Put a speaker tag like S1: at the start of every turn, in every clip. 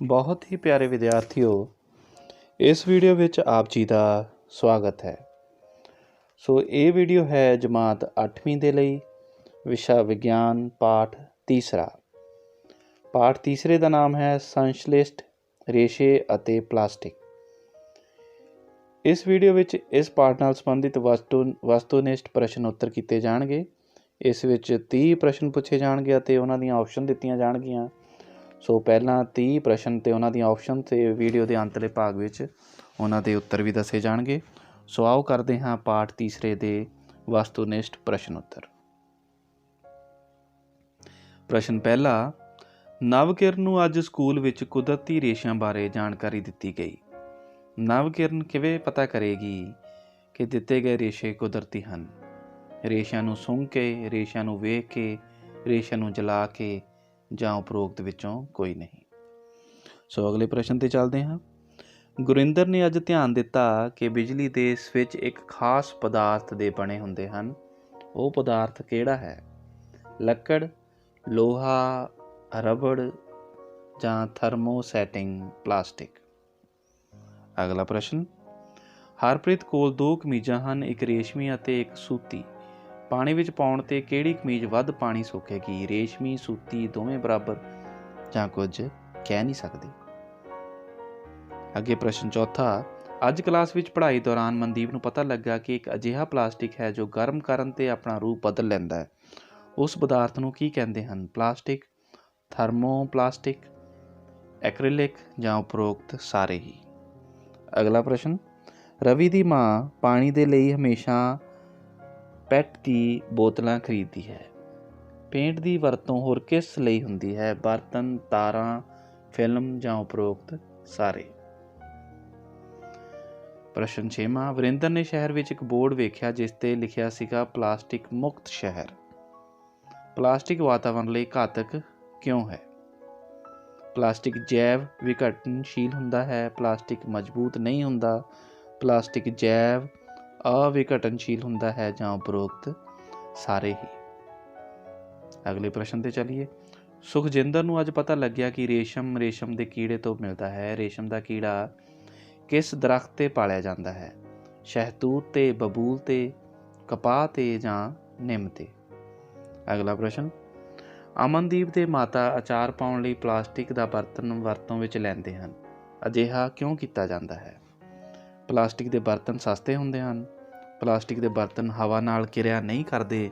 S1: बहुत ही प्यारे विद्यार्थियों, इस वीडियो ਵਿੱਚ ਆਪ ਜੀ ਦਾ ਸਵਾਗਤ ਹੈ। ਸੋ ਇਹ ਵੀਡੀਓ ਹੈ ਜਮਾਤ 8ਵੀਂ ਦੇ ਲਈ, ਵਿਸ਼ਾ ਵਿਗਿਆਨ, ਪਾਠ ਤੀਸਰਾ। ਪਾਠ ਤੀਸਰੇ ਦਾ ਨਾਮ ਹੈ ਸੰਸ਼ਲਿਸ਼ਟ ਰੇਸ਼ੇ ਅਤੇ ਪਲਾਸਟਿਕ। ਇਸ ਵੀਡੀਓ ਵਿੱਚ ਇਸ ਪਾਠ ਨਾਲ ਸੰਬੰਧਿਤ ਵਸਤੂਨਿਸ਼ਟ ਪ੍ਰਸ਼ਨ ਉੱਤਰ ਕੀਤੇ ਜਾਣਗੇ। ਇਸ ਵਿੱਚ 30 ਪ੍ਰਸ਼ਨ ਪੁੱਛੇ ਜਾਣਗੇ ਅਤੇ ਉਹਨਾਂ ਦੀਆਂ ਆਪਸ਼ਨ ਦਿੱਤੀਆਂ ਜਾਣਗੀਆਂ। ਸੋ ਪਹਿਲਾਂ 30 ਪ੍ਰਸ਼ਨ ਅਤੇ ਉਹਨਾਂ ਦੀਆਂ ਆਪਸ਼ਨ ਅਤੇ ਵੀਡੀਓ ਦੇ ਅੰਤਲੇ ਭਾਗ ਵਿੱਚ ਉਹਨਾਂ ਦੇ ਉੱਤਰ ਵੀ ਦੱਸੇ ਜਾਣਗੇ। ਸੋ ਆਓ ਕਰਦੇ ਹਾਂ ਪਾਠ ਤੀਸਰੇ ਦੇ ਵਸਤੂਨਿਸ਼ਟ ਪ੍ਰਸ਼ਨ ਉੱਤਰ। ਪ੍ਰਸ਼ਨ ਪਹਿਲਾ, ਨਵਕਿਰਨ ਨੂੰ ਅੱਜ ਸਕੂਲ ਵਿੱਚ ਕੁਦਰਤੀ ਰੇਸ਼ਿਆਂ ਬਾਰੇ ਜਾਣਕਾਰੀ ਦਿੱਤੀ ਗਈ। ਨਵਕਿਰਨ ਕਿਵੇਂ ਪਤਾ ਕਰੇਗੀ ਕਿ ਦਿੱਤੇ ਗਏ ਰੇਸ਼ੇ ਕੁਦਰਤੀ ਹਨ? ਰੇਸ਼ਿਆਂ ਨੂੰ ਸੁੰਘ ਕੇ, ਰੇਸ਼ਿਆਂ ਨੂੰ ਵੇਖ ਕੇ, ਰੇਸ਼ਿਆਂ ਨੂੰ ਜਲਾ ਕੇ ਜਾਂ ਉਪਰੋਕਤ ਵਿੱਚੋਂ ਕੋਈ ਨਹੀਂ। ਸੋ ਅਗਲੇ ਪ੍ਰਸ਼ਨ 'ਤੇ ਚੱਲਦੇ ਹਾਂ। ਗੁਰਿੰਦਰ ਨੇ ਅੱਜ ਧਿਆਨ ਦਿੱਤਾ ਕਿ ਬਿਜਲੀ ਦੇ ਸਵਿੱਚ ਇੱਕ ਖਾਸ ਪਦਾਰਥ ਦੇ ਬਣੇ ਹੁੰਦੇ ਹਨ। ਉਹ ਪਦਾਰਥ ਕਿਹੜਾ ਹੈ? ਲੱਕੜ, ਲੋਹਾ, ਰਬੜ ਜਾਂ ਥਰਮੋਸੈਟਿੰਗ ਪਲਾਸਟਿਕ। ਅਗਲਾ ਪ੍ਰਸ਼ਨ, ਹਰਪ੍ਰੀਤ ਕੋਲ 2 ਕਮੀਜ਼ਾਂ ਹਨ, ਇੱਕ ਰੇਸ਼ਮੀ ਅਤੇ ਇੱਕ ਸੂਤੀ। ਪਾਣੀ ਵਿੱਚ ਪਾਉਣ 'ਤੇ ਕਿਹੜੀ ਕਮੀਜ਼ ਵੱਧ ਪਾਣੀ ਸੋਖੇਗੀ? ਰੇਸ਼ਮੀ, ਸੂਤੀ, ਦੋਵੇਂ ਬਰਾਬਰ ਜਾਂ ਕੁਝ ਕਹਿ ਨਹੀਂ ਸਕਦੇ। ਅੱਗੇ ਪ੍ਰਸ਼ਨ ਚੌਥਾ, ਅੱਜ ਕਲਾਸ ਵਿੱਚ ਪੜ੍ਹਾਈ ਦੌਰਾਨ ਮਨਦੀਪ ਨੂੰ ਪਤਾ ਲੱਗਾ ਕਿ ਇੱਕ ਅਜਿਹਾ ਪਲਾਸਟਿਕ ਹੈ ਜੋ ਗਰਮ ਕਰਨ 'ਤੇ ਆਪਣਾ ਰੂਪ ਬਦਲ ਲੈਂਦਾ ਹੈ। ਉਸ ਪਦਾਰਥ ਨੂੰ ਕੀ ਕਹਿੰਦੇ ਹਨ? ਪਲਾਸਟਿਕ, ਥਰਮੋਪਲਾਸਟਿਕ, ਐਕ੍ਰੀਲਿਕ ਜਾਂ ਉਪਰੋਕਤ ਸਾਰੇ ਹੀ। ਅਗਲਾ ਪ੍ਰਸ਼ਨ, ਰਵੀ ਦੀ ਮਾਂ ਪਾਣੀ ਦੇ ਲਈ ਹਮੇਸ਼ਾ ਪੈਟ ਦੀ ਬੋਤਲਾਂ ਖਰੀਦਦੀ ਹੈ। ਪੇਂਟ ਦੀ ਵਰਤੋਂ ਹੋਰ ਕਿਸ ਲਈ ਹੁੰਦੀ ਹੈ? ਬਰਤਨ, ਤਾਰਾਂ, ਫਿਲਮ ਜਾਂ ਉਪਰੋਕਤ ਸਾਰੇ। ਪ੍ਰਸ਼ਨ ਛੇਵਾਂ, ਵਰਿੰਦਰ ਨੇ ਸ਼ਹਿਰ ਵਿੱਚ ਇੱਕ ਬੋਰਡ ਵੇਖਿਆ ਜਿਸ 'ਤੇ ਲਿਖਿਆ ਸੀਗਾ ਪਲਾਸਟਿਕ ਮੁਕਤ ਸ਼ਹਿਰ। ਪਲਾਸਟਿਕ ਵਾਤਾਵਰਣ ਲਈ ਘਾਤਕ ਕਿਉਂ ਹੈ? ਪਲਾਸਟਿਕ ਜੈਵ ਵਿਘਟਨਸ਼ੀਲ ਹੁੰਦਾ ਹੈ। ਪਲਾਸਟਿਕ ਮਜ਼ਬੂਤ ਨਹੀਂ ਹੁੰਦਾ। ਪਲਾਸਟਿਕ ਜੈਵ ਅਵਿਘਟਨਸ਼ੀਲ ਹੁੰਦਾ ਹੈ ਜਾਂ ਉਪਰੋਕਤ ਸਾਰੇ ਹੀ। ਅਗਲੇ ਪ੍ਰਸ਼ਨ 'ਤੇ ਚੱਲੀਏ। ਸੁਖਜਿੰਦਰ ਨੂੰ ਅੱਜ ਪਤਾ ਲੱਗਿਆ ਕਿ ਰੇਸ਼ਮ ਦੇ ਕੀੜੇ ਤੋਂ ਮਿਲਦਾ ਹੈ। ਰੇਸ਼ਮ ਦਾ ਕੀੜਾ ਕਿਸ ਦਰਖਤ 'ਤੇ ਪਾਲਿਆ ਜਾਂਦਾ ਹੈ? ਸ਼ਹਿਤੂਤ 'ਤੇ, ਬਬੂਲ 'ਤੇ, ਕਪਾਹ 'ਤੇ ਜਾਂ ਨਿੰਮ 'ਤੇ। ਅਗਲਾ ਪ੍ਰਸ਼ਨ, ਅਮਨਦੀਪ ਦੇ ਮਾਤਾ ਅਚਾਰ ਪਾਉਣ ਲਈ ਪਲਾਸਟਿਕ ਦਾ ਬਰਤਨ ਵਰਤੋਂ ਵਿੱਚ ਲੈਂਦੇ ਹਨ। ਅਜਿਹਾ ਕਿਉਂ ਕੀਤਾ ਜਾਂਦਾ ਹੈ? ਪਲਾਸਟਿਕ ਦੇ ਬਰਤਨ ਸਸਤੇ ਹੁੰਦੇ ਹਨ। ਪਲਾਸਟਿਕ ਦੇ ਬਰਤਨ ਹਵਾ ਨਾਲ ਕਿਰਿਆ ਨਹੀਂ ਕਰਦੇ।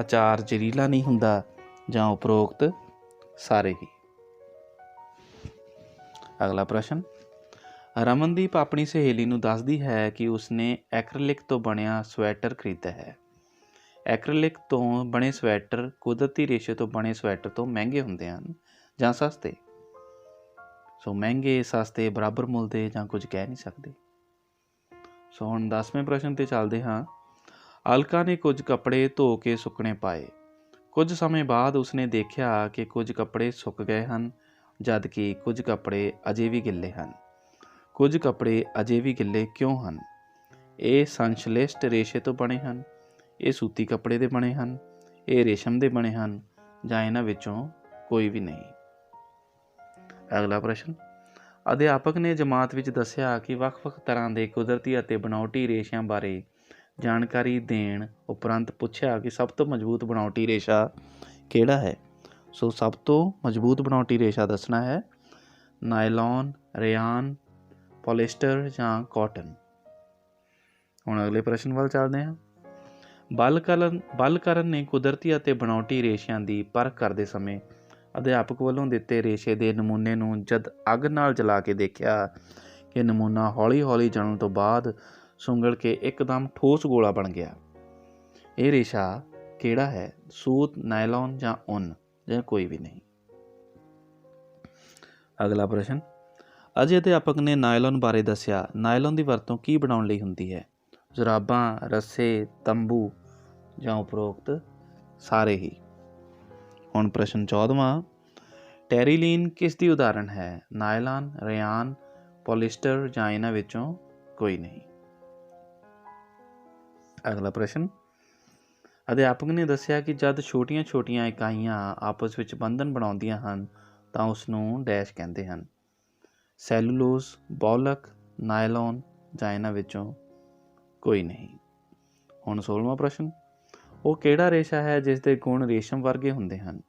S1: ਅਚਾਰ ਜ਼ਹਿਰੀਲਾ ਨਹੀਂ ਹੁੰਦਾ ਜਾਂ ਉਪਰੋਕਤ ਸਾਰੇ ਹੀ। ਅਗਲਾ ਪ੍ਰਸ਼ਨ, ਰਮਨਦੀਪ ਆਪਣੀ ਸਹੇਲੀ ਨੂੰ ਦੱਸਦੀ ਹੈ ਕਿ ਉਸਨੇ ਐਕ੍ਰੀਲਿਕ ਤੋਂ ਬਣਿਆ ਸਵੈਟਰ ਖਰੀਦਿਆ ਹੈ। ਐਕ੍ਰੀਲਿਕ ਤੋਂ ਬਣੇ ਸਵੈਟਰ ਕੁਦਰਤੀ ਰੇਸ਼ੇ ਤੋਂ ਬਣੇ ਸਵੈਟਰ ਤੋਂ ਮਹਿੰਗੇ ਹੁੰਦੇ ਹਨ ਜਾਂ ਸਸਤੇ? ਸੋ ਮਹਿੰਗੇ, ਸਸਤੇ, ਬਰਾਬਰ ਮੁੱਲ ਦੇ ਜਾਂ ਕੁਝ ਕਹਿ ਨਹੀਂ ਸਕਦੇ। ਸੋ ਹੁਣ 10ਵੇਂ ਪ੍ਰਸ਼ਨ 'ਤੇ ਚੱਲਦੇ ਹਾਂ। ਅਲਕਾ ਨੇ ਕੁਝ ਕੱਪੜੇ ਧੋ ਕੇ ਸੁੱਕਣੇ ਪਾਏ। ਕੁਝ ਸਮੇਂ ਬਾਅਦ ਉਸਨੇ ਦੇਖਿਆ ਕਿ ਕੁਝ ਕੱਪੜੇ ਸੁੱਕ ਗਏ ਹਨ ਜਦ ਕਿ ਕੁਝ ਕੱਪੜੇ ਅਜੇ ਵੀ ਗਿੱਲੇ ਹਨ। ਕੁਝ ਕੱਪੜੇ ਅਜੇ ਵੀ ਗਿੱਲੇ ਕਿਉਂ ਹਨ? ਇਹ ਸੰਸ਼ਲਿਸ਼ਟ ਰੇਸ਼ੇ ਤੋਂ ਬਣੇ ਹਨ, ਇਹ ਸੂਤੀ ਕੱਪੜੇ ਦੇ ਬਣੇ ਹਨ, ਇਹ ਰੇਸ਼ਮ ਦੇ ਬਣੇ ਹਨ ਜਾਂ ਇਹਨਾਂ ਵਿੱਚੋਂ ਕੋਈ ਵੀ ਨਹੀਂ। ਅਗਲਾ ਪ੍ਰਸ਼ਨ, ਅਧਿਆਪਕ ਨੇ ਜਮਾਤ ਵਿੱਚ ਦੱਸਿਆ ਕਿ ਵੱਖ-ਵੱਖ ਤਰ੍ਹਾਂ ਦੇ ਕੁਦਰਤੀ ਅਤੇ ਬਣਾਉਟੀ ਰੇਸ਼ਿਆਂ ਬਾਰੇ ਜਾਣਕਾਰੀ ਦੇਣ ਉਪਰੰਤ ਪੁੱਛਿਆ ਕਿ ਸਭ ਤੋਂ ਮਜ਼ਬੂਤ ਬਣਾਉਟੀ ਰੇਸ਼ਾ ਕਿਹੜਾ ਹੈ? ਸੋ ਸਭ ਤੋਂ ਮਜ਼ਬੂਤ ਬਣਾਉਟੀ ਰੇਸ਼ਾ ਦੱਸਣਾ ਹੈ ਨਾਇਲੌਨ, ਰੇਆਨ, ਪੋਲੀਸਟਰ ਜਾਂ ਕਾਟਨ। ਹੁਣ ਅਗਲੇ ਪ੍ਰਸ਼ਨ ਵੱਲ ਚੱਲਦੇ ਹਾਂ। ਬਲਕਰਨ ਨੇ ਕੁਦਰਤੀ ਅਤੇ ਬਣਾਉਟੀ ਰੇਸ਼ਿਆਂ ਦੀ ਪਰਖ ਕਰਦੇ ਸਮੇਂ ਅਧਿਆਪਕ ਵੱਲੋਂ ਦਿੱਤੇ ਰੇਸ਼ੇ ਦੇ ਨਮੂਨੇ ਨੂੰ ਜਦ ਅੱਗ ਨਾਲ ਜਲਾ ਕੇ ਦੇਖਿਆ ਕਿ ਨਮੂਨਾ ਹੌਲੀ-ਹੌਲੀ ਜਲਣ ਤੋਂ ਬਾਅਦ ਸੁੰਗੜ ਕੇ ਇੱਕਦਮ ਠੋਸ ਗੋਲਾ ਬਣ ਗਿਆ। ਇਹ ਰੇਸ਼ਾ ਕਿਹੜਾ ਹੈ? ਸੂਤ, ਨਾਇਲੌਨ ਜਾਂ ਉੱਨ ਜਾਂ ਕੋਈ ਵੀ ਨਹੀਂ। ਅਗਲਾ ਪ੍ਰਸ਼ਨ, ਅਜੇ ਅਧਿਆਪਕ ਨੇ ਨਾਇਲੌਨ ਬਾਰੇ ਦੱਸਿਆ। ਨਾਇਲੌਨ ਦੀ ਵਰਤੋਂ ਕੀ ਬਣਾਉਣ ਲਈ ਹੁੰਦੀ ਹੈ? ਜੁਰਾਬਾਂ, ਰੱਸੇ, ਤੰਬੂ ਜਾਂ ਉਪਰੋਕਤ ਸਾਰੇ ਹੀ। ਹੁਣ ਪ੍ਰਸ਼ਨ 14ਵਾਂ, ਟੈਰੀਲੀਨ ਕਿਸ ਦੀ ਉਦਾਹਰਣ ਹੈ? ਨਾਇਲਾਨ, ਰੇਆਨ, ਪੋਲੀਸਟਰ ਜਾਂ ਇਹਨਾਂ ਵਿੱਚੋਂ ਕੋਈ ਨਹੀਂ। ਅਗਲਾ ਪ੍ਰਸ਼ਨ, ਅਧਿਆਪਕ ਨੇ ਦੱਸਿਆ ਕਿ ਜਦ ਛੋਟੀਆਂ-ਛੋਟੀਆਂ ਇਕਾਈਆਂ ਆਪਸ ਵਿੱਚ ਬੰਧਨ ਬਣਾਉਂਦੀਆਂ ਹਨ ਤਾਂ ਉਸ ਨੂੰ ਡੈਸ਼ ਕਹਿੰਦੇ ਹਨ। ਸੈਲੂਲੋਜ਼, ਬੌਲਕ, ਨਾਇਲੋਨ ਜਾਂ ਇਹਨਾਂ ਵਿੱਚੋਂ ਕੋਈ ਨਹੀਂ। ਹੁਣ 16ਵਾਂ ਪ੍ਰਸ਼ਨ, ਉਹ ਕਿਹੜਾ ਰੇਸ਼ਾ ਹੈ ਜਿਸ ਦੇ ਗੁਣ ਰੇਸ਼ਮ ਵਰਗੇ ਹੁੰਦੇ ਹਨ?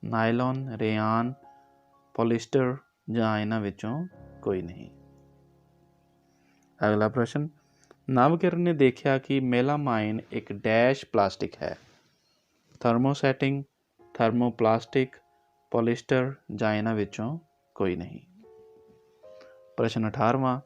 S1: ਨਾਇਲੋਨ, ਰੇਆਨ, ਪੋਲਿਸਟਰ ਜਾਂ ਇਹਨਾਂ ਵਿੱਚੋਂ ਕੋਈ ਨਹੀਂ। ਅਗਲਾ ਪ੍ਰਸ਼ਨ, ਨਵਕਿਰਨ ਨੇ ਦੇਖਿਆ ਕਿ ਮੈਲਾਮਾਈਨ ਇੱਕ ਡੈਸ਼ ਪਲਾਸਟਿਕ ਹੈ। ਥਰਮੋਸੈਟਿੰਗ, ਥਰਮੋਪਲਾਸਟਿਕ, ਪੋਲਿਸਟਰ ਜਾਂ ਇਹਨਾਂ ਵਿੱਚੋਂ ਕੋਈ ਨਹੀਂ। ਪ੍ਰਸ਼ਨ 18ਵਾਂ,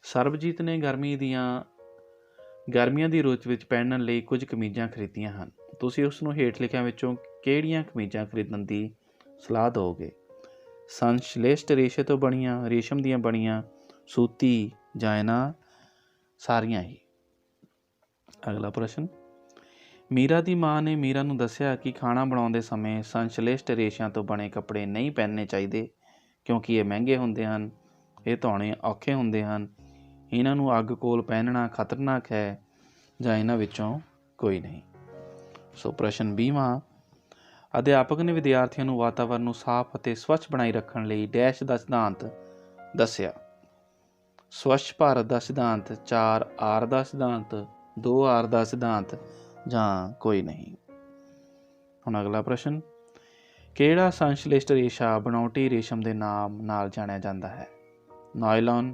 S1: ਸਰਬਜੀਤ ਨੇ ਗਰਮੀਆਂ ਦੀ ਰੁੱਤ ਵਿੱਚ ਪਹਿਨਣ ਲਈ ਕੁਝ ਕਮੀਜ਼ਾਂ ਖਰੀਦੀਆਂ ਹਨ। ਤੁਸੀਂ ਉਸ ਨੂੰ ਹੇਠ ਲਿਖਿਆਂ ਵਿੱਚੋਂ ਕਿਹੜੀਆਂ ਕਮੀਜ਼ਾਂ ਖਰੀਦਣ ਦੀ ਸਲਾਹ ਦਿਓਗੇ? ਸੰਸ਼ਲਿਸ਼ਟ ਰੇਸ਼ੇ ਤੋਂ ਬਣੀਆਂ, ਰੇਸ਼ਮ ਦੀਆਂ ਬਣੀਆਂ, ਸੂਤੀ ਜਾਂ ਇਹਨਾਂ ਸਾਰੀਆਂ ਹੀ। ਅਗਲਾ ਪ੍ਰਸ਼ਨ, ਮੀਰਾ ਦੀ ਮਾਂ ਨੇ ਮੀਰਾ ਨੂੰ ਦੱਸਿਆ ਕਿ ਖਾਣਾ ਬਣਾਉਂਦੇ ਸਮੇਂ ਸੰਸ਼ਲਿਸ਼ਟ ਰੇਸ਼ਿਆਂ ਤੋਂ ਬਣੇ ਕੱਪੜੇ ਨਹੀਂ ਪਹਿਨਣੇ ਚਾਹੀਦੇ ਕਿਉਂਕਿ ਇਹ ਮਹਿੰਗੇ ਹੁੰਦੇ ਹਨ, ਇਹ ਧੋਣੇ ਔਖੇ ਹੁੰਦੇ ਹਨ, ਇਹਨਾਂ ਨੂੰ ਅੱਗ ਕੋਲ ਪਹਿਨਣਾ ਖਤਰਨਾਕ ਹੈ ਜਾਂ ਇਹਨਾਂ ਵਿੱਚੋਂ ਕੋਈ ਨਹੀਂ। ਸੋ ਪ੍ਰਸ਼ਨ 20ਵਾਂ, ਅਧਿਆਪਕ ਨੇ ਵਿਦਿਆਰਥੀਆਂ ਨੂੰ ਵਾਤਾਵਰਨ ਨੂੰ ਸਾਫ਼ ਅਤੇ ਸਵੱਛ ਬਣਾਈ ਰੱਖਣ ਲਈ ਡੈਸ਼ ਦਾ ਸਿਧਾਂਤ ਦੱਸਿਆ। ਸਵੱਛ ਭਾਰਤ ਦਾ ਸਿਧਾਂਤ, 4R ਦਾ ਸਿਧਾਂਤ, 2R ਦਾ ਸਿਧਾਂਤ ਜਾਂ ਕੋਈ ਨਹੀਂ। ਹੁਣ ਅਗਲਾ ਪ੍ਰਸ਼ਨ, ਕਿਹੜਾ ਸੰਸ਼ਲਿਸ਼ਟ ਰੇਸ਼ਾ ਬਣਾਉਟੀ ਰੇਸ਼ਮ ਦੇ ਨਾਮ ਨਾਲ ਜਾਣਿਆ ਜਾਂਦਾ ਹੈ? ਨਾਇਲੋਨ,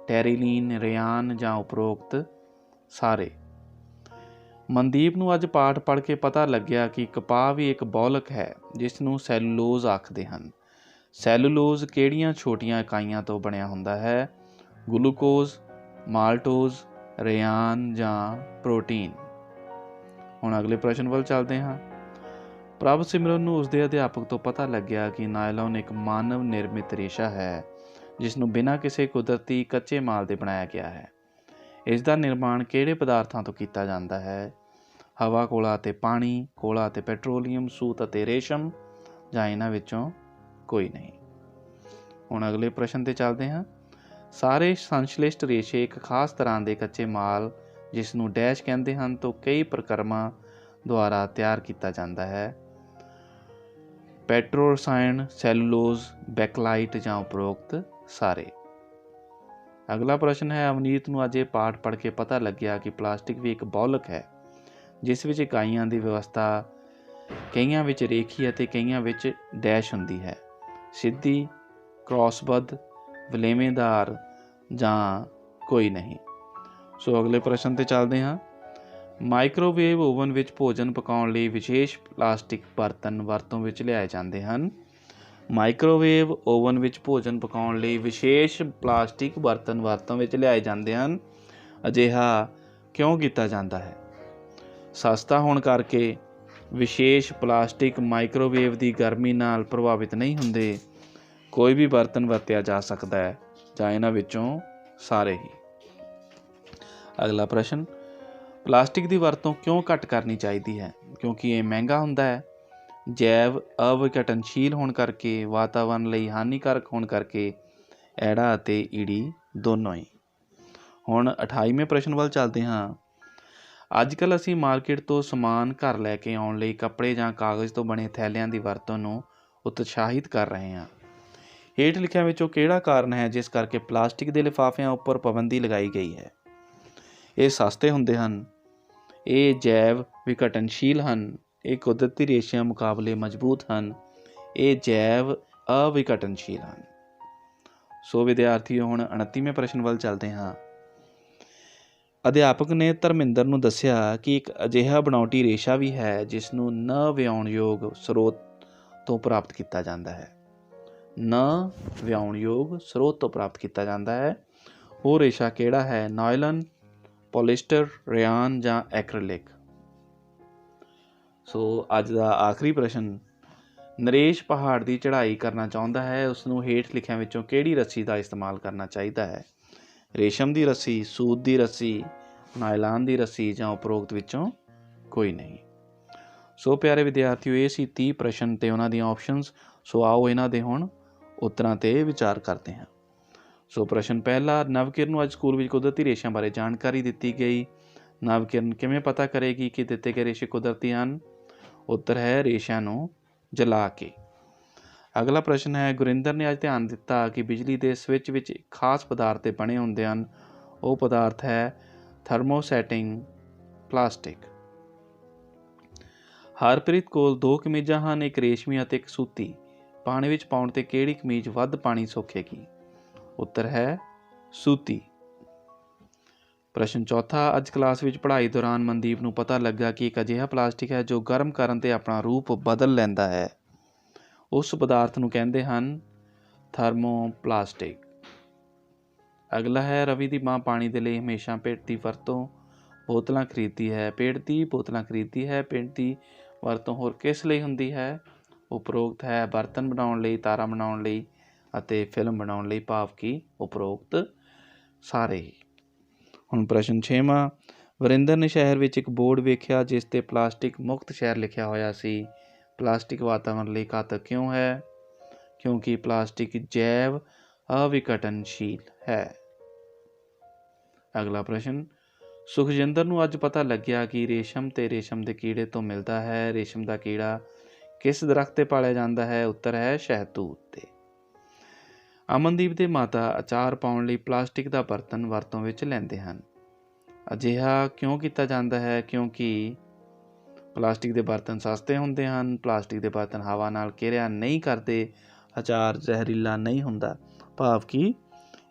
S1: ਟੈਰੀਲੀਨ, ਰੇਆਨ ਜਾਂ ਉਪਰੋਕਤ ਸਾਰੇ। ਮਨਦੀਪ ਨੂੰ ਅੱਜ ਪਾਠ ਪੜ੍ਹ ਕੇ ਪਤਾ ਲੱਗਿਆ ਕਿ ਕਪਾਹ ਵੀ ਇੱਕ ਬੌਲਕ ਹੈ ਜਿਸ ਨੂੰ ਸੈਲੂਲੋਜ਼ ਆਖਦੇ ਹਨ। ਸੈਲੂਲੋਜ਼ ਕਿਹੜੀਆਂ ਛੋਟੀਆਂ ਇਕਾਈਆਂ ਤੋਂ ਬਣਿਆ ਹੁੰਦਾ ਹੈ? ਗਲੂਕੋਜ਼, ਮਾਲਟੋਜ਼, ਰੇਆਨ ਜਾਂ ਪ੍ਰੋਟੀਨ। ਹੁਣ ਅਗਲੇ ਪ੍ਰਸ਼ਨ ਵੱਲ ਚੱਲਦੇ ਹਾਂ। ਪ੍ਰਭ ਸਿਮਰਨ ਨੂੰ ਉਸਦੇ ਅਧਿਆਪਕ ਤੋਂ ਪਤਾ ਲੱਗਿਆ ਕਿ ਨਾਇਲੋਨ ਇੱਕ ਮਾਨਵ ਨਿਰਮਿਤ ਰੇਸ਼ਾ ਹੈ ਜਿਸ ਨੂੰ ਬਿਨਾਂ ਕਿਸੇ ਕੁਦਰਤੀ ਕੱਚੇ ਮਾਲ ਦੇ ਬਣਾਇਆ ਗਿਆ ਹੈ। ਇਸ ਦਾ ਨਿਰਮਾਣ ਕਿਹੜੇ ਪਦਾਰਥਾਂ ਤੋਂ ਕੀਤਾ ਜਾਂਦਾ ਹੈ? ਹਵਾ, ਕੋਲਾ ਅਤੇ ਪਾਣੀ, ਕੋਲਾ ਅਤੇ ਪੈਟਰੋਲੀਅਮ, ਸੂਤ ਅਤੇ ਰੇਸ਼ਮ ਜਾਂ ਇਹਨਾਂ ਵਿੱਚੋਂ ਕੋਈ ਨਹੀਂ। ਹੁਣ ਅਗਲੇ ਪ੍ਰਸ਼ਨ 'ਤੇ ਚੱਲਦੇ ਹਾਂ। ਸਾਰੇ ਸੰਸ਼ਲਿਸ਼ਟ ਰੇਸ਼ੇ ਇੱਕ ਖਾਸ ਤਰ੍ਹਾਂ ਦੇ ਕੱਚੇ ਮਾਲ ਜਿਸ ਨੂੰ ਡੈਸ਼ ਕਹਿੰਦੇ ਹਨ ਤੋਂ ਕਈ ਪ੍ਰਕਰਮਾਂ ਦੁਆਰਾ ਤਿਆਰ ਕੀਤਾ ਜਾਂਦਾ ਹੈ। ਪੈਟਰੋ ਰਸਾਇਣ, ਸੈਲੂਲੋਜ਼, ਬੈਕਲਾਈਟ ਜਾਂ ਉਪਰੋਕਤ ਸਾਰੇ। ਅਗਲਾ ਪ੍ਰਸ਼ਨ ਹੈ, ਅਵਨੀਤ ਨੂੰ ਅੱਜ ਇਹ ਪਾਠ ਪੜ੍ਹ ਕੇ ਪਤਾ ਲੱਗਿਆ ਕਿ ਪਲਾਸਟਿਕ ਵੀ ਇੱਕ ਬੌਲਕ ਹੈ ਜਿਸ ਵਿੱਚ ਇਕਾਈਆਂ ਦੀ ਵਿਵਸਥਾ ਕਈਆਂ ਵਿੱਚ ਰੇਖੀ ਅਤੇ ਕਈਆਂ ਵਿੱਚ ਡੈਸ਼ ਹੁੰਦੀ ਹੈ। ਸਿੱਧੀ, ਕ੍ਰੋਸਬੱਧ, ਵਲੇਵੇਦਾਰ ਜਾਂ ਕੋਈ ਨਹੀਂ। ਸੋ ਅਗਲੇ ਪ੍ਰਸ਼ਨ 'ਤੇ ਚੱਲਦੇ ਹਾਂ। ਮਾਈਕ੍ਰੋਵੇਵ ਓਵਨ ਵਿੱਚ ਭੋਜਨ ਪਕਾਉਣ ਲਈ ਵਿਸ਼ੇਸ਼ ਪਲਾਸਟਿਕ ਬਰਤਨ ਵਰਤੋਂ ਵਿੱਚ ਲਿਆਏ ਜਾਂਦੇ ਹਨ। ਮਾਈਕ੍ਰੋਵੇਵ ਓਵਨ ਵਿੱਚ ਭੋਜਨ ਪਕਾਉਣ ਲਈ ਵਿਸ਼ੇਸ਼ ਪਲਾਸਟਿਕ ਬਰਤਨ ਵਰਤੋਂ ਵਿੱਚ ਲਿਆਏ ਜਾਂਦੇ ਹਨ। ਅਜਿਹਾ ਕਿਉਂ ਕੀਤਾ ਜਾਂਦਾ ਹੈ? ਸਸਤਾ ਹੋਣ ਕਰਕੇ, ਵਿਸ਼ੇਸ਼ ਪਲਾਸਟਿਕ ਮਾਈਕ੍ਰੋਵੇਵ ਦੀ ਗਰਮੀ ਨਾਲ ਪ੍ਰਭਾਵਿਤ ਨਹੀਂ ਹੁੰਦੇ, ਕੋਈ ਵੀ ਬਰਤਨ ਵਰਤਿਆ ਜਾ ਸਕਦਾ ਹੈ ਜਾਂ ਇਹਨਾਂ ਵਿੱਚੋਂ ਸਾਰੇ ਹੀ। ਅਗਲਾ ਪ੍ਰਸ਼ਨ, ਪਲਾਸਟਿਕ ਦੀ ਵਰਤੋਂ ਕਿਉਂ ਘੱਟ ਕਰਨੀ ਚਾਹੀਦੀ ਹੈ? ਕਿਉਂਕਿ ਇਹ ਮਹਿੰਗਾ ਹੁੰਦਾ ਹੈ, ਜੈਵ ਅਵਿਘਟਨਸ਼ੀਲ ਹੋਣ ਕਰਕੇ, ਵਾਤਾਵਰਨ ਲਈ ਹਾਨੀਕਾਰਕ ਹੋਣ ਕਰਕੇ, ਐੜਾ ਅਤੇ ਈੜੀ ਦੋਨੋਂ ਹੀ। ਹੁਣ 28ਵੇਂ ਪ੍ਰਸ਼ਨ ਵੱਲ ਚੱਲਦੇ ਹਾਂ। ਅੱਜ ਕੱਲ੍ਹ ਅਸੀਂ ਮਾਰਕੀਟ ਤੋਂ ਸਮਾਨ ਘਰ ਲੈ ਕੇ ਆਉਣ ਲਈ ਕੱਪੜੇ ਜਾਂ ਕਾਗਜ਼ ਤੋਂ ਬਣੇ ਥੈਲਿਆਂ ਦੀ ਵਰਤੋਂ ਨੂੰ ਉਤਸ਼ਾਹਿਤ ਕਰ ਰਹੇ ਹਾਂ। ਹੇਠ ਲਿਖਿਆਂ ਵਿੱਚੋਂ ਕਿਹੜਾ ਕਾਰਨ ਹੈ ਜਿਸ ਕਰਕੇ ਪਲਾਸਟਿਕ ਦੇ ਲਿਫਾਫਿਆਂ ਉੱਪਰ ਪਾਬੰਦੀ ਲਗਾਈ ਗਈ ਹੈ? ਇਹ ਸਸਤੇ ਹੁੰਦੇ ਹਨ, ਇਹ ਜੈਵ ਵਿਘਟਨਸ਼ੀਲ ਹਨ, ਇਹ ਕੁਦਰਤੀ ਰੇਸ਼ਿਆਂ ਮੁਕਾਬਲੇ ਮਜ਼ਬੂਤ ਹਨ, ਇਹ ਜੈਵ ਅਵਿਘਟਨਸ਼ੀਲ ਹਨ। ਸੋ ਵਿਦਿਆਰਥੀਓ, ਹੁਣ 29ਵੇਂ ਪ੍ਰਸ਼ਨ ਵੱਲ ਚੱਲਦੇ ਹਾਂ। ਅਧਿਆਪਕ ਨੇ ਧਰਮਿੰਦਰ ਨੂੰ ਦੱਸਿਆ ਕਿ ਇੱਕ ਅਜਿਹਾ ਬਣਾਉਟੀ ਰੇਸ਼ਾ ਵੀ ਹੈ ਜਿਸ ਨੂੰ ਨ ਵਿਆਉਣਯੋਗ ਸਰੋਤ ਤੋਂ ਪ੍ਰਾਪਤ ਕੀਤਾ ਜਾਂਦਾ ਹੈ। ਨ ਵਿਆਉਣਯੋਗ ਸਰੋਤ ਤੋਂ ਪ੍ਰਾਪਤ ਕੀਤਾ ਜਾਂਦਾ ਹੈ। ਉਹ ਰੇਸ਼ਾ ਕਿਹੜਾ ਹੈ? ਨਾਇਲਨ, ਪੋਲਿਸਟਰ, ਰੇਆਨ ਜਾਂ ਐਕ੍ਰੀਲਿਕ। ਸੋ ਅੱਜ ਦਾ ਆਖਰੀ ਪ੍ਰਸ਼ਨ, ਨਰੇਸ਼ ਪਹਾੜ ਦੀ ਚੜ੍ਹਾਈ ਕਰਨਾ ਚਾਹੁੰਦਾ ਹੈ, ਉਸ ਨੂੰ ਹੇਠ ਲਿਖਿਆਂ ਵਿੱਚੋਂ ਕਿਹੜੀ ਰੱਸੀ ਦਾ ਇਸਤੇਮਾਲ ਕਰਨਾ ਚਾਹੀਦਾ ਹੈ? ਰੇਸ਼ਮ ਦੀ ਰੱਸੀ, ਸੂਤ ਦੀ ਰੱਸੀ, ਨਾਇਲਾਨ ਦੀ ਰੱਸੀ ਜਾਂ ਉਪਰੋਕਤ ਵਿੱਚੋਂ ਕੋਈ ਨਹੀਂ। ਸੋ ਪਿਆਰੇ ਵਿਦਿਆਰਥੀਓ, ਇਹ ਸੀ 30 ਪ੍ਰਸ਼ਨ ਤੇ ਉਹਨਾਂ ਦੀਆਂ ਆਪਸ਼ਨਸ। ਸੋ ਆਓ ਇਹਨਾਂ ਦੇ ਹੁਣ ਉੱਤਰਾਂ 'ਤੇ ਵਿਚਾਰ ਕਰਦੇ ਹਾਂ। ਸੋ ਪ੍ਰਸ਼ਨ ਪਹਿਲਾ, ਨਵਕਿਰਨ ਨੂੰ ਅੱਜ ਸਕੂਲ ਵਿੱਚ ਕੁਦਰਤੀ ਰੇਸ਼ਿਆਂ ਬਾਰੇ ਜਾਣਕਾਰੀ ਦਿੱਤੀ ਗਈ। ਨਵਕਿਰਨ ਕਿਵੇਂ ਪਤਾ ਕਰੇਗੀ ਕਿ ਦਿੱਤੇ ਗਏ ਰੇਸ਼ੇ ਕੁਦਰਤੀ ਹਨ? ਉੱਤਰ ਹੈ ਰੇਸ਼ਿਆਂ ਨੂੰ ਜਲਾ ਕੇ। ਅਗਲਾ ਪ੍ਰਸ਼ਨ ਹੈ, ਗੁਰਿੰਦਰ ਨੇ ਅੱਜ ਧਿਆਨ ਦਿੱਤਾ ਕਿ ਬਿਜਲੀ ਦੇ ਸਵਿੱਚ ਵਿੱਚ ਇੱਕ ਖਾਸ ਪਦਾਰਥ ਦੇ ਬਣੇ ਹੁੰਦੇ ਹਨ। ਉਹ ਪਦਾਰਥ ਹੈ ਥਰਮੋਸੈਟਿੰਗ ਪਲਾਸਟਿਕ। ਹਰਪ੍ਰੀਤ ਕੋਲ 2 ਕਮੀਜ਼ਾਂ ਹਨ, ਇੱਕ ਰੇਸ਼ਮੀ ਅਤੇ ਇੱਕ ਸੂਤੀ। ਪਾਣੀ ਵਿੱਚ ਪਾਉਣ 'ਤੇ ਕਿਹੜੀ ਕਮੀਜ਼ ਵੱਧ ਪਾਣੀ ਸੋਖੇਗੀ? ਉੱਤਰ ਹੈ ਸੂਤੀ। ਪ੍ਰਸ਼ਨ ਚੌਥਾ, ਅੱਜ ਕਲਾਸ ਵਿੱਚ ਪੜ੍ਹਾਈ ਦੌਰਾਨ ਮਨਦੀਪ ਨੂੰ ਪਤਾ ਲੱਗਾ ਕਿ ਇੱਕ ਅਜਿਹਾ ਪਲਾਸਟਿਕ ਹੈ ਜੋ ਗਰਮ ਕਰਨ 'ਤੇ ਆਪਣਾ ਰੂਪ ਬਦਲ ਲੈਂਦਾ ਹੈ। ਉਸ ਪਦਾਰਥ ਨੂੰ ਕਹਿੰਦੇ ਹਨ ਥਰਮੋਪਲਾਸਟਿਕ। ਅਗਲਾ ਹੈ, ਰਵੀ ਦੀ ਮਾਂ ਪਾਣੀ ਦੇ ਲਈ ਹਮੇਸ਼ਾ ਪਿੰਡ ਦੀ ਬੋਤਲਾਂ ਖਰੀਦਦੀ ਹੈ। ਪਿੰਡ ਦੀ ਵਰਤੋਂ ਹੋਰ ਕਿਸ ਲਈ ਹੁੰਦੀ ਹੈ? ਉਪਰੋਕਤ ਹੈ ਬਰਤਨ ਬਣਾਉਣ ਲਈ, ਤਾਰਾਂ ਬਣਾਉਣ ਲਈ ਅਤੇ ਫਿਲਮ ਬਣਾਉਣ ਲਈ, ਭਾਵ ਕਿ ਉਪਰੋਕਤ ਸਾਰੇ ਹੀ। ਹੁਣ ਪ੍ਰਸ਼ਨ 6ਵਾਂ, ਵਰਿੰਦਰ ਨੇ ਸ਼ਹਿਰ ਵਿੱਚ ਇੱਕ ਬੋਰਡ ਵੇਖਿਆ ਜਿਸ 'ਤੇ ਪਲਾਸਟਿਕ ਮੁਕਤ ਸ਼ਹਿਰ ਲਿਖਿਆ ਹੋਇਆ ਸੀ। ਪਲਾਸਟਿਕ ਵਾਤਾਵਰਣ ਲਈ ਘਾਤਕ ਕਿਉਂ ਹੈ? ਕਿਉਂਕਿ ਪਲਾਸਟਿਕ ਜੈਵ ਅਵਿਘਟਨਸ਼ੀਲ ਹੈ। ਅਗਲਾ ਪ੍ਰਸ਼ਨ, ਸੁਖਜਿੰਦਰ ਨੂੰ ਅੱਜ ਪਤਾ ਲੱਗਿਆ ਕਿ ਰੇਸ਼ਮ ਤੇ ਰੇਸ਼ਮ ਦੇ ਕੀੜੇ ਤੋਂ ਮਿਲਦਾ ਹੈ। ਰੇਸ਼ਮ ਦਾ ਕੀੜਾ ਕਿਸ ਦਰੱਖਤ 'ਤੇ ਪਾਲਿਆ ਜਾਂਦਾ ਹੈ? ਉੱਤਰ ਹੈ ਸ਼ਹਿਤੂਤ 'ਤੇ। ਅਮਨਦੀਪ ਦੇ ਮਾਤਾ ਅਚਾਰ ਪਾਉਣ ਲਈ ਪਲਾਸਟਿਕ ਦਾ ਬਰਤਨ ਵਰਤੋਂ ਵਿੱਚ ਲੈਂਦੇ ਹਨ। ਅਜਿਹਾ ਕਿਉਂ ਕੀਤਾ ਜਾਂਦਾ ਹੈ? ਕਿਉਂਕਿ ਪਲਾਸਟਿਕ ਦੇ ਬਰਤਨ ਸਸਤੇ ਹੁੰਦੇ ਹਨ। ਪਲਾਸਟਿਕ ਦੇ ਬਰਤਨ ਹਵਾ ਨਾਲ ਕਿਰਿਆ ਨਹੀਂ ਕਰਦੇ। ਅਚਾਰ ਜ਼ਹਿਰੀਲਾ ਨਹੀਂ ਹੁੰਦਾ, ਭਾਵ ਕਿ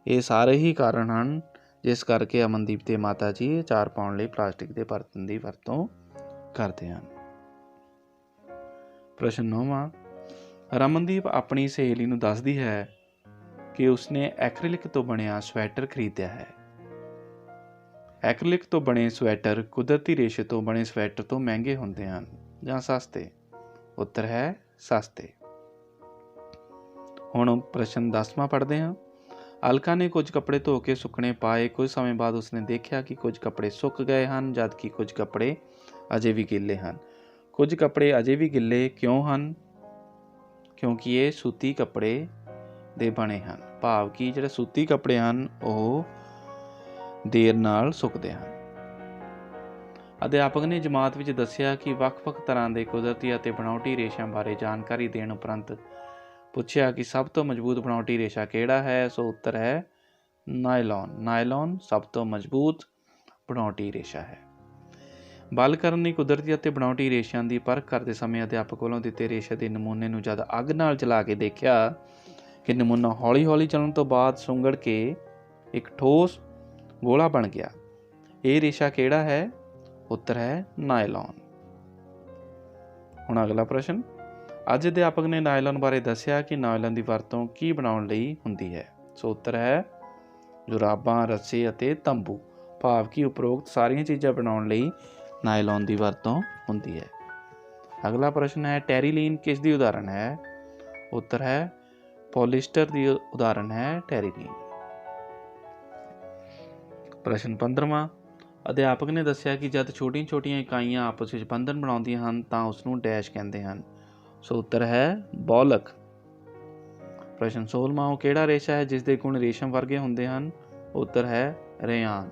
S1: ਇਹ ਸਾਰੇ ਹੀ ਕਾਰਨ ਹਨ ਜਿਸ ਕਰਕੇ ਅਮਨਦੀਪ ਦੇ ਮਾਤਾ ਜੀ ਅਚਾਰ ਪਾਉਣ ਲਈ ਪਲਾਸਟਿਕ ਦੇ ਬਰਤਨ ਦੀ ਵਰਤੋਂ ਕਰਦੇ ਹਨ। ਪ੍ਰਸ਼ਨ 9ਵਾਂ, ਰਮਨਦੀਪ ਆਪਣੀ ਸਹੇਲੀ ਨੂੰ ਦੱਸਦੀ ਹੈ ਕਿ ਉਸਨੇ ਐਕ੍ਰੀਲਿਕ ਤੋਂ ਬਣਿਆ ਸਵੈਟਰ ਖਰੀਦਿਆ ਹੈ। ਐਕ੍ਰੀਲਿਕ ਤੋਂ ਬਣੇ ਸਵੈਟਰ ਕੁਦਰਤੀ ਰੇਸ਼ੇ ਤੋਂ ਬਣੇ ਸਵੈਟਰ ਤੋਂ ਮਹਿੰਗੇ ਹੁੰਦੇ ਹਨ ਜਾਂ ਸਸਤੇ? ਉੱਤਰ ਹੈ ਸਸਤੇ। ਹੁਣ ਪ੍ਰਸ਼ਨ 10ਵਾਂ ਪੜ੍ਹਦੇ ਹਾਂ। ਅਲਕਾ ਨੇ ਕੁਝ ਕੱਪੜੇ ਧੋ ਕੇ ਸੁੱਕਣੇ ਪਾਏ। ਕੁਝ ਸਮੇਂ ਬਾਅਦ ਉਸਨੇ ਦੇਖਿਆ ਕਿ ਕੁਝ ਕੱਪੜੇ ਸੁੱਕ ਗਏ ਹਨ ਜਦਕਿ ਕੁਝ ਕੱਪੜੇ ਅਜੇ ਵੀ ਗਿੱਲੇ ਹਨ। ਕੁਝ ਕੱਪੜੇ ਅਜੇ ਵੀ ਗਿੱਲੇ ਕਿਉਂ ਹਨ? ਕਿਉਂਕਿ ਇਹ ਸੂਤੀ ਕੱਪੜੇ ਦੇ ਬਣੇ ਹਨ, ਭਾਵ ਕਿ ਜਿਹੜੇ ਸੂਤੀ ਕੱਪੜੇ ਹਨ ਉਹ ਦੇਰ ਨਾਲ ਸੁੱਕਦੇ ਹਨ। ਅਧਿਆਪਕ ਨੇ ਜਮਾਤ ਵਿੱਚ ਦੱਸਿਆ ਕਿ ਵੱਖ-ਵੱਖ ਤਰ੍ਹਾਂ ਦੇ ਕੁਦਰਤੀ ਅਤੇ ਬਣਾਉਟੀ ਰੇਸ਼ਿਆਂ ਬਾਰੇ ਜਾਣਕਾਰੀ ਦੇਣ ਉਪਰੰਤ ਪੁੱਛਿਆ ਕਿ ਸਭ ਤੋਂ ਮਜ਼ਬੂਤ ਬਣਾਉਟੀ ਰੇਸ਼ਾ ਕਿਹੜਾ ਹੈ? ਸੋ ਉੱਤਰ ਹੈ ਨਾਇਲੋਨ। ਨਾਇਲੋਨ ਸਭ ਤੋਂ ਮਜ਼ਬੂਤ ਬਣਾਉਟੀ ਰੇਸ਼ਾ ਹੈ। ਬਲ ਕਰਨ ਲਈ ਕੁਦਰਤੀ ਅਤੇ ਬਣਾਉਟੀ ਰੇਸ਼ਿਆਂ ਦੀ ਪਰਖ ਕਰਦੇ ਸਮੇਂ ਅਧਿਆਪਕ ਵੱਲੋਂ ਦਿੱਤੇ ਰੇਸ਼ੇ ਦੇ ਨਮੂਨੇ ਨੂੰ ਜਦ ਅੱਗ ਨਾਲ ਜਲਾ ਕੇ ਦੇਖਿਆ ਕਿ ਨਮੂਨਾ ਹੌਲੀ-ਹੌਲੀ ਚੱਲਣ ਤੋਂ ਬਾਅਦ ਸੁੰਗੜ ਕੇ ਇੱਕ ਠੋਸ ਗੋਲਾ ਬਣ ਗਿਆ। ਇਹ ਰੇਸ਼ਾ ਕਿਹੜਾ ਹੈ? ਉੱਤਰ ਹੈ ਨਾਇਲੋਨ। ਹੁਣ ਅਗਲਾ ਪ੍ਰਸ਼ਨ, ਅੱਜ ਅਧਿਆਪਕ ਨੇ ਨਾਇਲੋਨ ਬਾਰੇ ਦੱਸਿਆ ਕਿ ਨਾਇਲੋਨ ਦੀ ਵਰਤੋਂ ਕੀ ਬਣਾਉਣ ਲਈ ਹੁੰਦੀ ਹੈ? ਸੋ ਉੱਤਰ ਹੈ ਜੁਰਾਬਾਂ, ਰੱਸੇ ਅਤੇ ਤੰਬੂ, ਭਾਵ ਕਿ ਉਪਰੋਕਤ ਸਾਰੀਆਂ ਚੀਜ਼ਾਂ ਬਣਾਉਣ ਲਈ ਨਾਇਲੋਨ ਦੀ ਵਰਤੋਂ ਹੁੰਦੀ ਹੈ। ਅਗਲਾ ਪ੍ਰਸ਼ਨ ਹੈ, ਟੈਰੀਲੀਨ ਕਿਸ ਦੀ ਉਦਾਹਰਣ ਹੈ? ਉੱਤਰ ਹੈ ਪੋਲਿਸਟਰ ਦੀ ਉਦਾਹਰਣ ਹੈ ਟੈਰੀਲੀਨ। ਪ੍ਰਸ਼ਨ 15ਵਾਂ, ਅਧਿਆਪਕ ਨੇ ਦੱਸਿਆ ਕਿ ਜਦ ਛੋਟੀਆਂ-ਛੋਟੀਆਂ ਇਕਾਈਆਂ ਆਪਸ ਵਿੱਚ ਬੰਧਨ ਬਣਾਉਂਦੀਆਂ ਹਨ ਤਾਂ ਉਸਨੂੰ ਡੈਸ਼ ਕਹਿੰਦੇ ਹਨ। ਸੋ ਉੱਤਰ ਹੈ ਬੌਲਕ। ਪ੍ਰਸ਼ਨ 16ਵਾਂ, ਉਹ ਕਿਹੜਾ ਰੇਸ਼ਾ ਹੈ ਜਿਸ ਦੇ ਗੁਣ ਰੇਸ਼ਮ ਵਰਗੇ ਹੁੰਦੇ ਹਨ? ਉੱਤਰ ਹੈ ਰੇਯਾਨ।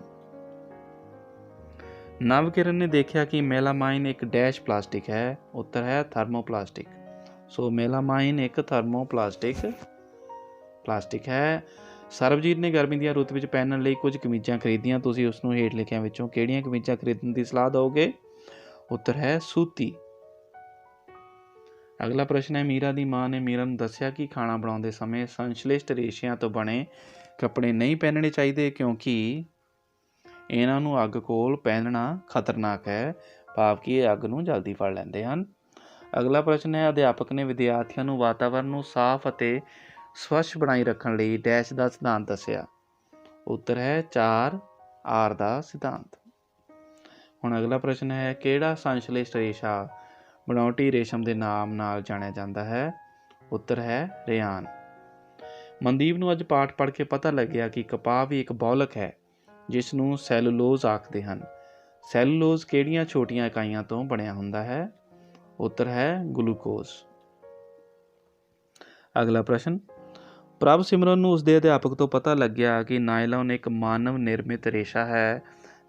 S1: ਨਵਕਿਰਨ ਨੇ ਦੇਖਿਆ ਕਿ ਮੈਲਾਮਾਈਨ ਇੱਕ ਡੈਸ਼ ਪਲਾਸਟਿਕ ਹੈ। ਉੱਤਰ ਹੈ ਥਰਮੋਪਲਾਸਟਿਕ। ਸੋ ਮੈਲਾਮਾਈਨ ਇੱਕ ਥਰਮੋਪਲਾਸਟਿਕ ਹੈ। ਸਰਬਜੀਤ ਨੇ ਗਰਮੀ ਦੀਆਂ ਰੁੱਤ ਵਿੱਚ ਪਹਿਨਣ ਲਈ ਕੁਝ ਕਮੀਜ਼ਾਂ ਖਰੀਦੀਆਂ। ਤੁਸੀਂ ਉਸਨੂੰ ਹੇਠ ਲਿਖਿਆਂ ਵਿੱਚੋਂ ਕਿਹੜੀਆਂ ਕਮੀਜ਼ਾਂ ਖਰੀਦਣ ਦੀ ਸਲਾਹ ਦਿਓਗੇ? ਉੱਤਰ ਹੈ ਸੂਤੀ। ਅਗਲਾ ਪ੍ਰਸ਼ਨ ਹੈ, ਮੀਰਾ ਦੀ ਮਾਂ ਨੇ ਮੀਰਾ ਨੂੰ ਦੱਸਿਆ ਕਿ ਖਾਣਾ ਬਣਾਉਂਦੇ ਸਮੇਂ ਸੰਸ਼ਲਿਸ਼ਟ ਰੇਸ਼ਿਆਂ ਤੋਂ ਬਣੇ ਕੱਪੜੇ ਨਹੀਂ ਪਹਿਨਣੇ ਚਾਹੀਦੇ ਕਿਉਂਕਿ ਇਹਨਾਂ ਨੂੰ ਅੱਗ ਕੋਲ ਪਹਿਨਣਾ ਖਤਰਨਾਕ ਹੈ, ਭਾਵ ਕਿ ਇਹ ਅੱਗ ਨੂੰ ਜਲਦੀ ਫੜ ਲੈਂਦੇ ਹਨ। ਅਗਲਾ ਪ੍ਰਸ਼ਨ ਹੈ, ਅਧਿਆਪਕ ਨੇ ਵਿਦਿਆਰਥੀਆਂ ਨੂੰ ਵਾਤਾਵਰਨ ਨੂੰ ਸਾਫ਼ ਅਤੇ ਸਵੱਛ ਬਣਾਈ ਰੱਖਣ ਲਈ ਡੈਸ਼ ਦਾ ਸਿਧਾਂਤ ਦੱਸਿਆ। ਉੱਤਰ ਹੈ 4R ਦਾ ਸਿਧਾਂਤ। ਹੁਣ ਅਗਲਾ ਪ੍ਰਸ਼ਨ ਹੈ, ਕਿਹੜਾ ਸੰਸ਼ਲਿਸ਼ਟ ਰੇਸ਼ਾ ਬਣਾਉਟੀ ਰੇਸ਼ਮ ਦੇ ਨਾਮ ਨਾਲ ਜਾਣਿਆ ਜਾਂਦਾ ਹੈ? ਉੱਤਰ ਹੈ ਰੇਯਾਨ। ਮਨਦੀਪ ਨੂੰ ਅੱਜ ਪਾਠ ਪੜ੍ਹ ਕੇ ਪਤਾ ਲੱਗਿਆ ਕਿ ਕਪਾਹ ਵੀ ਇੱਕ ਬੌਲਕ ਹੈ ਜਿਸ ਨੂੰ ਸੈਲੂਲੋਜ਼ ਆਖਦੇ ਹਨ। ਸੈਲੂਲੋਜ਼ ਕਿਹੜੀਆਂ ਛੋਟੀਆਂ ਇਕਾਈਆਂ ਤੋਂ ਬਣਿਆ ਹੁੰਦਾ ਹੈ? ਉੱਤਰ ਹੈ ਗਲੂਕੋਜ਼। ਅਗਲਾ ਪ੍ਰਸ਼ਨ, ਪ੍ਰਭ ਸਿਮਰਨ ਨੂੰ ਉਸਦੇ ਅਧਿਆਪਕ ਤੋਂ ਪਤਾ ਲੱਗਿਆ ਕਿ ਨਾਇਲੋਨ ਇੱਕ ਮਾਨਵ ਨਿਰਮਿਤ ਰੇਸ਼ਾ ਹੈ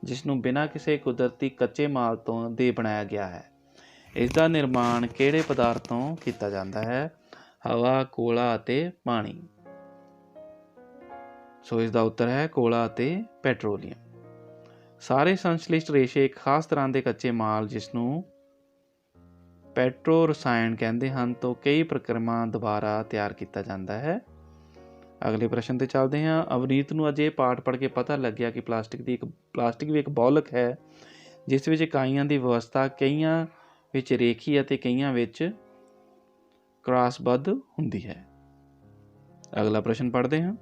S1: ਜਿਸ ਨੂੰ ਬਿਨਾਂ ਕਿਸੇ ਕੁਦਰਤੀ ਕੱਚੇ ਮਾਲ ਦੇ ਬਣਾਇਆ ਗਿਆ ਹੈ। ਇਸ ਦਾ ਨਿਰਮਾਣ ਕਿਹੜੇ ਪਦਾਰਥ ਤੋਂ ਕੀਤਾ ਜਾਂਦਾ ਹੈ? ਹਵਾ, ਕੋਲਾ ਅਤੇ ਪਾਣੀ। ਸੋ ਇਸ ਦਾ ਉੱਤਰ ਹੈ ਕੋਲਾ ਅਤੇ ਪੈਟਰੋਲੀਅਮ। ਸਾਰੇ ਸੰਸ਼ਲਿਸ਼ਟ ਰੇਸ਼ੇ ਇੱਕ ਖਾਸ ਤਰ੍ਹਾਂ ਦੇ ਕੱਚੇ ਮਾਲ ਜਿਸ ਨੂੰ ਪੈਟਰੋ ਰਸਾਇਣ ਕਹਿੰਦੇ ਹਨ ਤੋਂ ਕਈ ਪ੍ਰਕਿਰਿਆਵਾਂ ਦੁਆਰਾ ਤਿਆਰ ਕੀਤਾ ਜਾਂਦਾ ਹੈ। ਅਗਲੇ ਪ੍ਰਸ਼ਨ 'ਤੇ ਚੱਲਦੇ ਹਾਂ। ਅਵਨੀਤ ਨੂੰ ਅੱਜ ਇਹ ਪਾਠ ਪੜ੍ਹ ਕੇ ਪਤਾ ਲੱਗਿਆ ਕਿ ਪਲਾਸਟਿਕ ਵੀ ਇੱਕ ਬਹੁਲਕ ਹੈ ਜਿਸ ਵਿੱਚ ਇਕਾਈਆਂ ਦੀ ਵਿਵਸਥਾ ਕਈਆਂ ਵਿੱਚ ਰੇਖੀ ਅਤੇ ਕਈਆਂ ਵਿੱਚ ਕ੍ਰਾਸਬੱਧ ਹੁੰਦੀ ਹੈ। ਅਗਲਾ ਪ੍ਰਸ਼ਨ ਪੜ੍ਹਦੇ ਹਾਂ।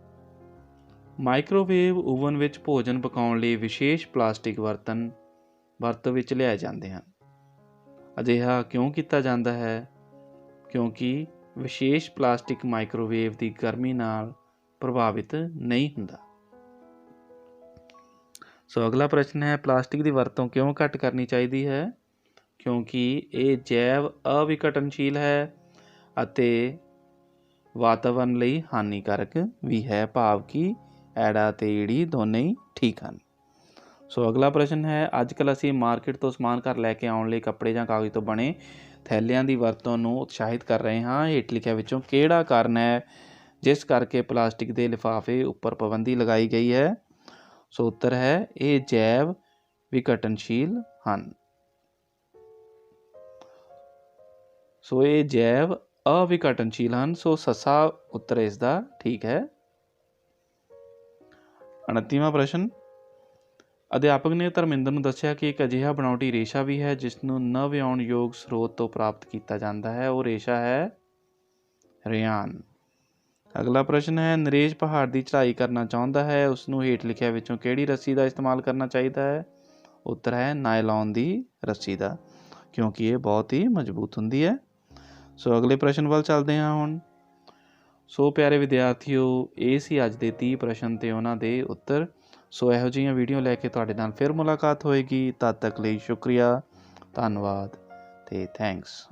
S1: ਮਾਈਕ੍ਰੋਵੇਵ ਓਵਨ ਵਿੱਚ ਭੋਜਨ ਪਕਾਉਣ ਲਈ ਵਿਸ਼ੇਸ਼ ਪਲਾਸਟਿਕ ਬਰਤਨ ਵਰਤੋਂ ਵਿੱਚ ਲਿਆਏ ਜਾਂਦੇ ਹਨ। ਅਜਿਹਾ ਕਿਉਂ ਕੀਤਾ ਜਾਂਦਾ ਹੈ? ਕਿਉਂਕਿ ਵਿਸ਼ੇਸ਼ ਪਲਾਸਟਿਕ ਮਾਈਕ੍ਰੋਵੇਵ ਦੀ ਗਰਮੀ ਨਾਲ ਪ੍ਰਭਾਵਿਤ ਨਹੀਂ ਹੁੰਦਾ। ਸੋ ਅਗਲਾ ਪ੍ਰਸ਼ਨ ਹੈ, ਪਲਾਸਟਿਕ ਦੀ ਵਰਤੋਂ ਕਿਉਂ ਘੱਟ ਕਰਨੀ ਚਾਹੀਦੀ ਹੈ? ਕਿਉਂਕਿ ਇਹ ਜੈਵ ਅਵਿਘਟਨਸ਼ੀਲ ਹੈ ਅਤੇ ਵਾਤਾਵਰਨ ਲਈ ਹਾਨੀਕਾਰਕ ਵੀ ਹੈ, ਭਾਵ ਕਿ ਐੜਾ ਅਤੇ ਈੜੀ ਦੋਨੇ ਹੀ ਠੀਕ ਹਨ। ਸੋ ਅਗਲਾ ਪ੍ਰਸ਼ਨ ਹੈ, ਅੱਜ ਕੱਲ੍ਹ ਅਸੀਂ ਮਾਰਕੀਟ ਤੋਂ ਸਮਾਨ ਘਰ ਲੈ ਕੇ ਆਉਣ ਲਈ ਕੱਪੜੇ ਜਾਂ ਕਾਗਜ਼ ਤੋਂ ਬਣੇ ਥੈਲਿਆਂ ਦੀ ਵਰਤੋਂ ਨੂੰ ਉਤਸ਼ਾਹਿਤ ਕਰ ਰਹੇ ਹਾਂ। ਹੇਠ ਲਿਖਿਆਂ ਵਿੱਚੋਂ ਕਿਹੜਾ ਕਾਰਨ ਹੈ ਜਿਸ ਕਰਕੇ ਪਲਾਸਟਿਕ ਦੇ ਲਿਫਾਫੇ ਉੱਪਰ ਪਾਬੰਦੀ ਲਗਾਈ ਗਈ ਹੈ? ਸੋ ਉੱਤਰ ਹੈ ਇਹ ਜੈਵ ਵਿਘਟਨਸ਼ੀਲ ਹਨ। ਸੋ ਇਹ ਜੈਵ ਅਵਿਘਟਨਸ਼ੀਲ ਹਨ। ਸੋ ਸੱਸਾ ਉੱਤਰ ਇਸ ਦਾ ਠੀਕ ਹੈ। 29ਵਾਂ ਪ੍ਰਸ਼ਨ। ਅਧਿਆਪਕ ਨੇ ਧਰਮਿੰਦਰ ਨੂੰ ਦੱਸਿਆ ਕਿ ਇੱਕ ਅਜਿਹਾ ਬਣਾਉਟੀ ਰੇਸ਼ਾ ਵੀ ਹੈ ਜਿਸ ਨੂੰ ਨਵਿਆਉਣਯੋਗ ਸਰੋਤ ਤੋਂ ਪ੍ਰਾਪਤ ਕੀਤਾ ਜਾਂਦਾ ਹੈ। ਉਹ ਰੇਸ਼ਾ ਹੈ ਰੇਯਾਨ। ਅਗਲਾ ਪ੍ਰਸ਼ਨ ਹੈ, ਨਰੇਸ਼ ਪਹਾੜ ਦੀ ਚੜ੍ਹਾਈ ਕਰਨਾ ਚਾਹੁੰਦਾ ਹੈ, ਉਸਨੂੰ ਹੇਠ ਲਿਖਿਆਂ ਵਿੱਚੋਂ ਕਿਹੜੀ ਰੱਸੀ ਦਾ ਇਸਤੇਮਾਲ ਕਰਨਾ ਚਾਹੀਦਾ ਹੈ? ਉੱਤਰ ਹੈ ਨਾਇਲੋਨ ਦੀ ਰੱਸੀ ਦਾ, ਕਿਉਂਕਿ ਇਹ ਬਹੁਤ ਹੀ ਮਜ਼ਬੂਤ ਹੁੰਦੀ ਹੈ। ਸੋ ਅਗਲੇ ਪ੍ਰਸ਼ਨ ਵੱਲ ਚੱਲਦੇ ਹਾਂ ਹੁਣ। ਸੋ ਪਿਆਰੇ ਵਿਦਿਆਰਥੀਓ, ਇਹ ਸੀ ਅੱਜ ਦੇ 30 ਪ੍ਰਸ਼ਨ ਅਤੇ ਉਹਨਾਂ ਦੇ ਉੱਤਰ। ਸੋ ਇਹੋ ਜਿਹੀਆਂ ਵੀਡੀਓ ਲੈ ਕੇ ਤੁਹਾਡੇ ਨਾਲ ਫਿਰ ਮੁਲਾਕਾਤ ਹੋਏਗੀ। ਤਦ ਤੱਕ ਲਈ ਸ਼ੁਕਰੀਆ, ਧੰਨਵਾਦ ਅਤੇ ਥੈਂਕਸ।